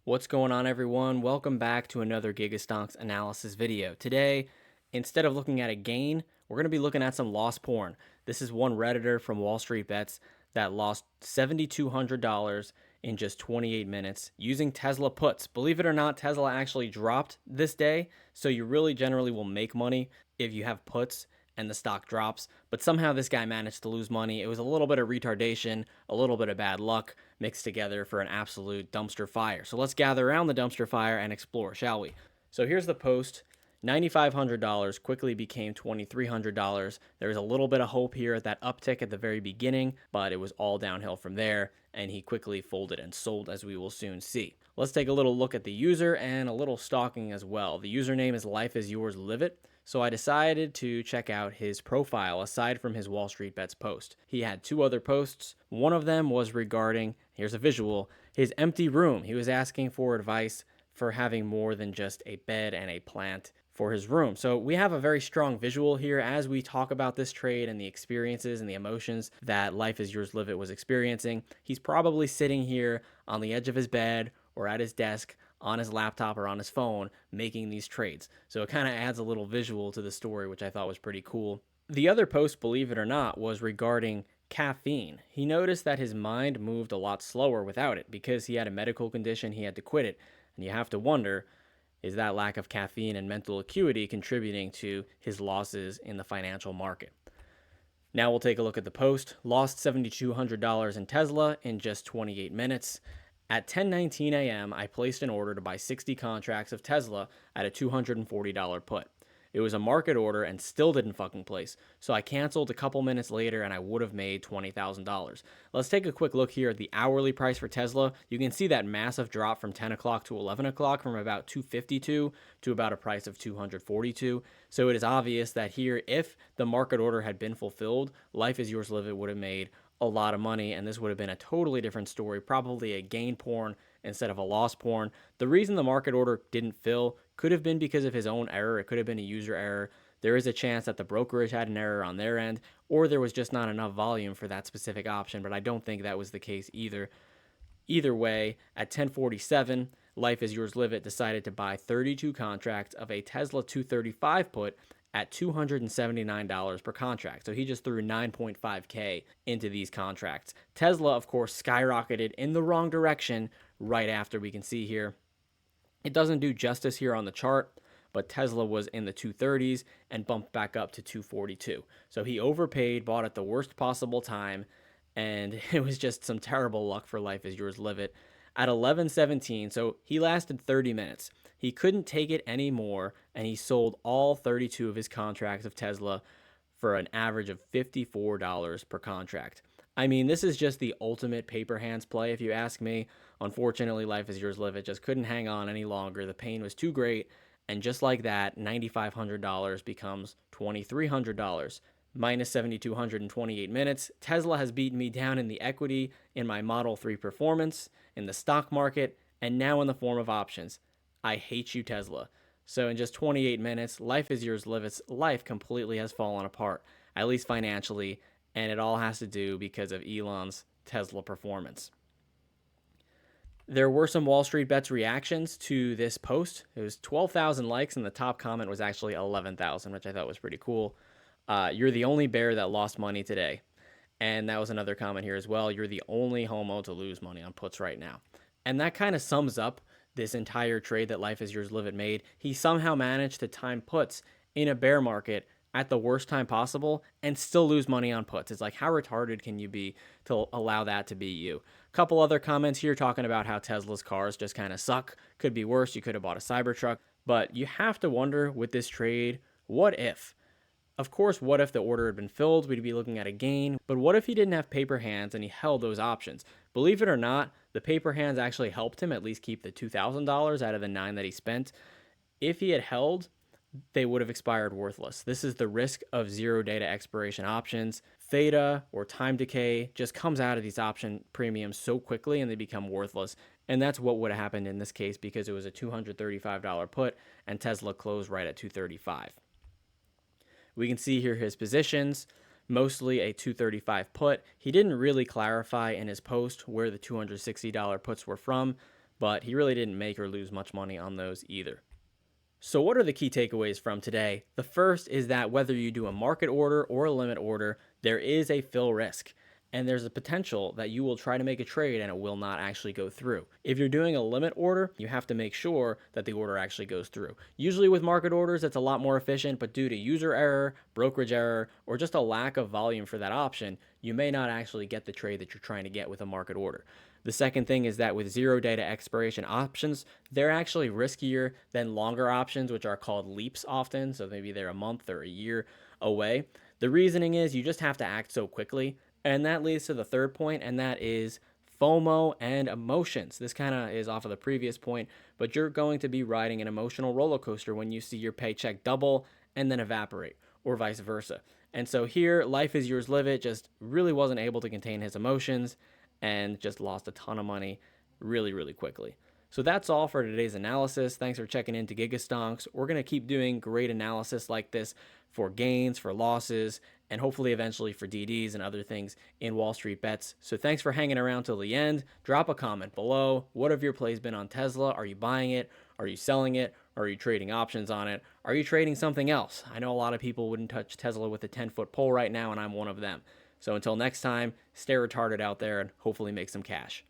What's going on, everyone? Welcome back to another Gigastonks analysis video. Today, instead of looking at a gain, we're going to be looking at some loss porn. This is one Redditor from WallStreetBets that lost $7,200 in just 28 minutes using Tesla puts. Believe it or not, Tesla actually dropped this day, so you really generally will make money if you have puts and the stock drops, but somehow this guy managed to lose money. It was a little bit of retardation, a little bit of bad luck mixed together for an absolute dumpster fire. So let's gather around the dumpster fire and explore, shall we? So here's the post. $9,500 quickly became $2,300. There was a little bit of hope here at that uptick at the very beginning, but it was all downhill from there, and he quickly folded and sold, as we will soon see. Let's take a little look at the user and a little stalking as well. The username is Life Is Yours Live It. So I decided to check out his profile aside from his WallStreetBets post. He had two other posts. One of them was regarding, here's a visual, his empty room. He was asking for advice for having more than just a bed and a plant for his room. So we have a very strong visual here as we talk about this trade and the experiences and the emotions that Life Is Yours Live It was experiencing. He's probably sitting here on the edge of his bed or at his desk on his laptop or on his phone making these trades. So it kind of adds a little visual to the story, which I thought was pretty cool. The other post, believe it or not, was regarding caffeine. He noticed that his mind moved a lot slower without it because he had a medical condition, he had to quit it. And you have to wonder, is that lack of caffeine and mental acuity contributing to his losses in the financial market? Now we'll take a look at the post. Lost $7,200 in Tesla in just 28 minutes. At 10:19 a.m., I placed an order to buy 60 contracts of Tesla at a $240 put. It was a market order and still didn't fucking place, so I canceled a couple minutes later and I would have made $20,000. Let's take a quick look here at the hourly price for Tesla. You can see that massive drop from 10 o'clock to 11 o'clock from about 252 to about a price of 242. So it is obvious that here, if the market order had been fulfilled, Life Is Yours Live It would have made a lot of money, and this would have been a totally different story, probably a gain porn instead of a loss porn. The reason the market order didn't fill could have been because of his own error. It could have been a user error. There is a chance that the brokerage had an error on their end, or there was just not enough volume for that specific option, but I don't think that was the case either. Either way, at 10:47, Life Is Yours Live It decided to buy 32 contracts of a Tesla 235 put at $279 per contract. So he just threw 9.5K into these contracts. Tesla, of course, skyrocketed in the wrong direction right after. We can see here. It doesn't do justice here on the chart, but Tesla was in the 230s and bumped back up to 242. So he overpaid, bought at the worst possible time, and it was just some terrible luck for Life Is Yours Live It. At 11:17, so he lasted 30 minutes. He couldn't take it anymore, and he sold all 32 of his contracts of Tesla for an average of $54 per contract. I mean, this is just the ultimate paper hands play, if you ask me. Unfortunately, Life Is Yours Live It just couldn't hang on any longer. The pain was too great, and just like that, $9,500 becomes $2,300. Minus 7,200 in 28 minutes. Tesla has beaten me down in the equity, in my Model 3 performance, in the stock market, and now in the form of options. I hate you, Tesla. So in just 28 minutes, Life Is Yours Live It's life completely has fallen apart, at least financially, and it all has to do because of Elon's Tesla performance. There were some WallStreetBets reactions to this post. It was 12,000 likes, and the top comment was actually 11,000, which I thought was pretty cool. You're the only bear that lost money today. And that was another comment here as well. You're the only homo to lose money on puts right now. And that kind of sums up this entire trade that Life Is Yours Live It made. He somehow managed to time puts in a bear market at the worst time possible and still lose money on puts. It's like, how retarded can you be to allow that to be you? A couple other comments here talking about how Tesla's cars just kind of suck. Could be worse. You could have bought a Cybertruck. But you have to wonder with this trade, what if? Of course, what if the order had been filled? We'd be looking at a gain. But what if he didn't have paper hands and he held those options? Believe it or not, the paper hands actually helped him at least keep the $2,000 out of the $9,000 that he spent. If he had held, they would have expired worthless. This is the risk of zero data expiration options. Theta or time decay just comes out of these option premiums so quickly and they become worthless. And that's what would have happened in this case because it was a $235 put and Tesla closed right at $235. We can see here his positions, mostly a $235 put. He didn't really clarify in his post where the $260 puts were from, but he really didn't make or lose much money on those either. So, what are the key takeaways from today? The first is that whether you do a market order or a limit order, there is a fill risk. And there's a potential that you will try to make a trade and it will not actually go through. If you're doing a limit order, you have to make sure that the order actually goes through. Usually with market orders, it's a lot more efficient, but due to user error, brokerage error, or just a lack of volume for that option, you may not actually get the trade that you're trying to get with a market order. The second thing is that with 0 day to expiration options, they're actually riskier than longer options, which are called leaps often. So maybe they're a month or a year away. The reasoning is you just have to act so quickly. And that leads to the third point, and that is FOMO and emotions. This kind of is off of the previous point, but you're going to be riding an emotional roller coaster when you see your paycheck double and then evaporate, or vice versa. And so here, Life is Yours, Live It just really wasn't able to contain his emotions and just lost a ton of money really, really quickly. So that's all for today's analysis. Thanks for checking into Gigastonks. We're going to keep doing great analysis like this for gains, for losses, and hopefully eventually for DDs and other things in Wall Street Bets. So thanks for hanging around till the end. Drop a comment below. What have your plays been on Tesla? Are you buying it? Are you selling it? Are you trading options on it? Are you trading something else? I know a lot of people wouldn't touch Tesla with a 10-foot pole right now, and I'm one of them. So until next time, stay retarded out there and hopefully make some cash.